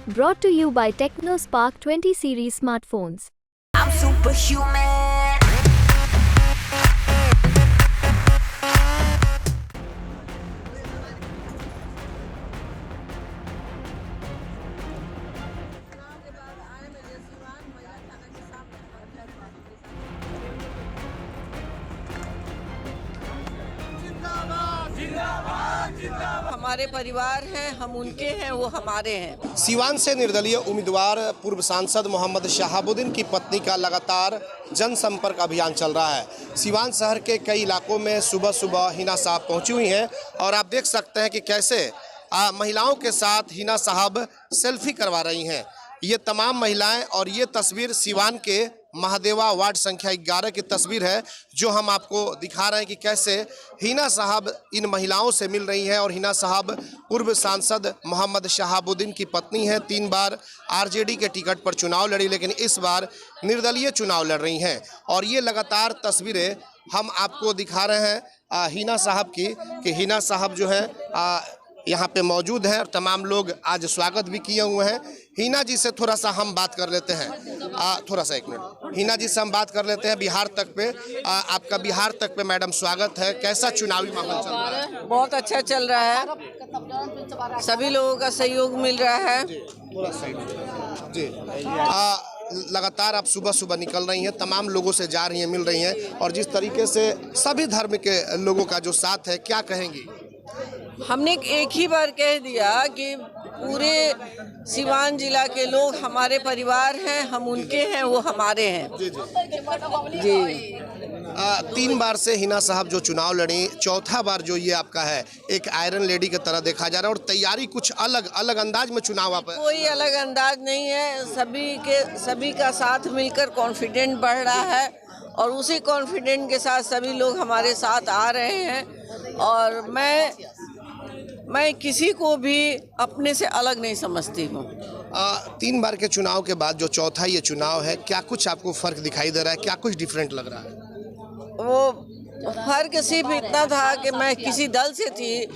Brought to you by TechnoSpark 20 series smartphones. I'm superhuman. हमारे परिवार हैं, हम उनके हैं, वो हमारे हैं। सीवान से निर्दलीय उम्मीदवार पूर्व सांसद मोहम्मद शहाबुद्दीन की पत्नी का लगातार जनसंपर्क अभियान चल रहा है। सीवान शहर के कई इलाकों में सुबह सुबह हिना साहब पहुंची हुई हैं और आप देख सकते हैं कि कैसे महिलाओं के साथ हिना साहब सेल्फी करवा रही हैं। ये तमाम महिलाएं और ये तस्वीर सीवान के महादेवा वार्ड संख्या 11 की तस्वीर है, जो हम आपको दिखा रहे हैं कि कैसे हिना साहब इन महिलाओं से मिल रही हैं। और हिना साहब पूर्व सांसद मोहम्मद शहाबुद्दीन की पत्नी हैं, 3 बार आरजेडी के टिकट पर चुनाव लड़ी, लेकिन इस बार निर्दलीय चुनाव लड़ रही हैं। और ये लगातार तस्वीरें हम आपको दिखा रहे हैं हिना साहब की, कि हिना साहब जो है यहाँ पे मौजूद हैं और तमाम लोग आज स्वागत भी किए हुए हैं। हिना जी से थोड़ा सा हम बात कर लेते हैं, थोड़ा सा 1 मिनट। हिना जी से हम बात कर लेते हैं बिहार तक पे। आपका बिहार तक पे मैडम स्वागत है। कैसा चुनावी माहौल चल रहा है? बहुत अच्छा चल रहा है, सभी लोगों का सहयोग मिल रहा है। थोड़ा साइड जी। लगातार आप सुबह सुबह निकल रही हैं, तमाम लोगों से जा रही हैं, मिल रही हैं, और जिस तरीके से सभी धर्म के लोगों का जो साथ है, क्या कहेंगी? हमने एक ही बार कह दिया कि पूरे सीवान जिला के लोग हमारे परिवार हैं, हम उनके हैं, वो हमारे हैं। जी। 3 बार से हिना साहब जो चुनाव लड़ी, चौथा बार जो ये आपका है, एक आयरन लेडी की तरह देखा जा रहा है, और तैयारी कुछ अलग अंदाज में चुनाव आप। कोई अलग अंदाज नहीं है, सभी का साथ मिलकर कॉन्फिडेंट बढ़ रहा है, और उसी कॉन्फिडेंट के साथ सभी लोग हमारे साथ आ रहे हैं। और मैं किसी को भी अपने से अलग नहीं समझती हूँ। 3 बार के चुनाव के बाद जो चौथा ये चुनाव है, क्या कुछ आपको फर्क दिखाई दे रहा है? क्या कुछ डिफरेंट लग रहा है? वो फर्क सिर्फ इतना था कि मैं किसी दल से थी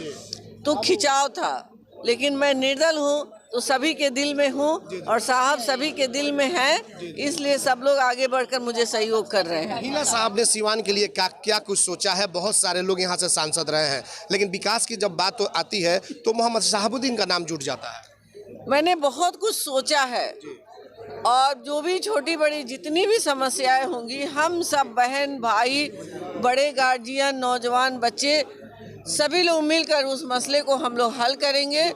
तो खिंचाव था, लेकिन मैं निर्दल हूँ तो सभी के दिल में हूँ, और साहब सभी के दिल में हैं, इसलिए सब लोग आगे बढ़कर मुझे सहयोग कर रहे हैं। हिना साहब ने सीवान के लिए क्या कुछ सोचा है? बहुत सारे लोग यहाँ से सांसद रहे हैं, लेकिन विकास की जब बात तो आती है तो मोहम्मद शहाबुद्दीन का नाम जुट जाता है। मैंने बहुत कुछ सोचा है, और जो भी छोटी बड़ी जितनी भी समस्याएं होंगी, हम सब बहन भाई, बड़े गार्जियन, नौजवान, बच्चे, सभी लोग मिलकर उस मसले को हम लोग हल करेंगे।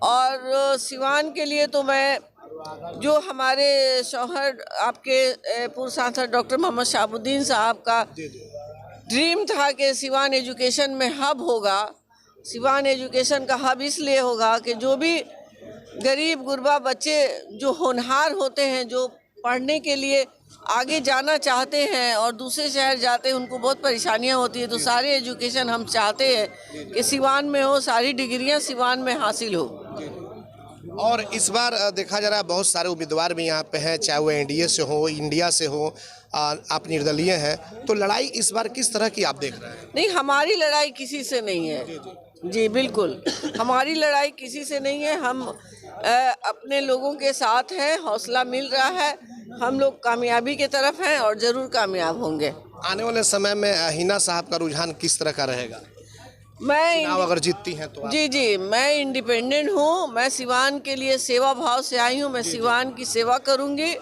और सिवान के लिए तो मैं, जो हमारे शौहर आपके पूर्व सांसद डॉक्टर मोहम्मद शहाबुद्दीन साहब का ड्रीम था कि सिवान एजुकेशन में हब होगा। सिवान एजुकेशन का हब इसलिए होगा कि जो भी गरीब गुरबा बच्चे जो होनहार होते हैं, जो पढ़ने के लिए आगे जाना चाहते हैं और दूसरे शहर जाते हैं, उनको बहुत परेशानियां होती है, तो सारे एजुकेशन हम चाहते हैं कि सिवान में हो, सारी डिग्रियां सिवान में हासिल हो। और इस बार देखा जा रहा है बहुत सारे उम्मीदवार भी यहाँ पे हैं, चाहे वो एनडीए से हो, इंडिया से हो, आप निर्दलीय हैं, तो लड़ाई इस बार किस तरह की आप देख रहे हैं? नहीं, हमारी लड़ाई किसी से नहीं है। जी बिल्कुल, हमारी लड़ाई किसी से नहीं है। हम अपने लोगों के साथ हैं, हौसला मिल रहा है, हम लोग कामयाबी की तरफ हैं और ज़रूर कामयाब होंगे। आने वाले समय में हिना साहब का रुझान किस तरह का रहेगा? मैं अगर जीतती हैं तो जी मैं इंडिपेंडेंट हूँ। मैं सिवान के लिए सेवा भाव से आई हूँ, मैं सिवान की सेवा करूँगी,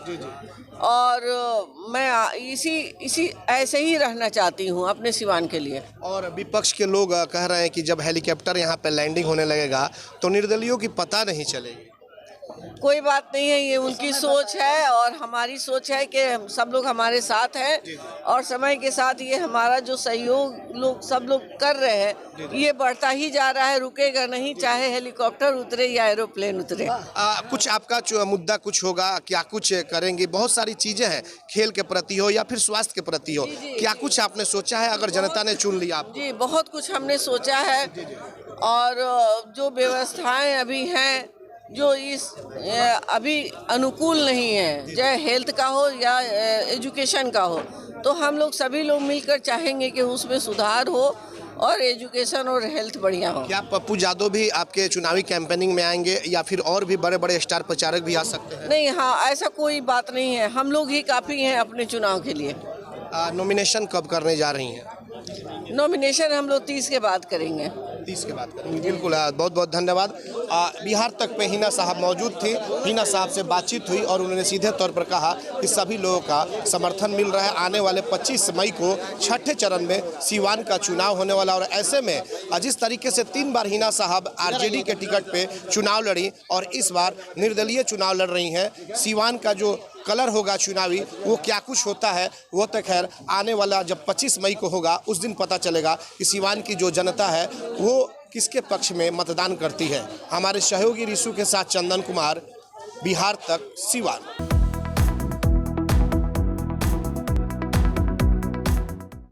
और मैं इसी ऐसे ही रहना चाहती हूँ अपने सिवान के लिए। और विपक्ष के लोग कह रहे हैं कि जब हेलीकॉप्टर यहाँ पे लैंडिंग होने लगेगा तो निर्दलियों की पता नहीं चलेगी। कोई बात नहीं है, ये उनकी सोच है, और हमारी सोच है कि सब लोग हमारे साथ हैं, और समय के साथ ये हमारा जो सहयोग सब लोग कर रहे हैं, ये बढ़ता ही जा रहा है, रुकेगा नहीं, चाहे हेलीकॉप्टर उतरे या एरोप्लेन उतरे। कुछ आपका मुद्दा कुछ होगा, क्या कुछ करेंगे? बहुत सारी चीजें हैं, खेल के प्रति हो या फिर स्वास्थ्य के प्रति हो, क्या कुछ आपने सोचा है अगर जनता ने चुन लिया आप? जी बहुत कुछ हमने सोचा है, और जो व्यवस्थाएं अभी हैं जो इस अभी अनुकूल नहीं है, चाहे हेल्थ का हो या एजुकेशन का हो, तो हम लोग सभी लोग मिलकर चाहेंगे कि उसमें सुधार हो और एजुकेशन और हेल्थ बढ़िया हो। क्या पप्पू यादव भी आपके चुनावी कैंपेनिंग में आएंगे या फिर और भी बड़े बड़े स्टार प्रचारक भी आ सकते हैं? नहीं, हाँ, ऐसा कोई बात नहीं है, हम लोग ही काफ़ी हैं अपने चुनाव के लिए। नॉमिनेशन कब करने जा रही हैं? नॉमिनेशन हम लोग 30 के बाद करेंगे। 30 के बाद करेंगे। बिल्कुल, बहुत बहुत धन्यवाद। बिहार तक पे हिना साहब मौजूद थी। हिना साहब से बातचीत हुई और उन्होंने सीधे तौर पर कहा कि सभी लोगों का समर्थन मिल रहा है। आने वाले 25 मई को छठे चरण में सीवान का चुनाव होने वाला, और ऐसे में जिस तरीके से 3 बार हिना साहब आरजेडी के टिकट पे चुनाव लड़ी और इस बार निर्दलीय चुनाव लड़ रही हैं, सीवान का जो कलर होगा चुनावी वो क्या कुछ होता है वो तो खैर आने वाला जब 25 मई को होगा उस दिन पता चलेगा कि सीवान की जो जनता है वो किसके पक्ष में मतदान करती है। हमारे सहयोगी रिशु के साथ चंदन कुमार, बिहार तक, सीवान।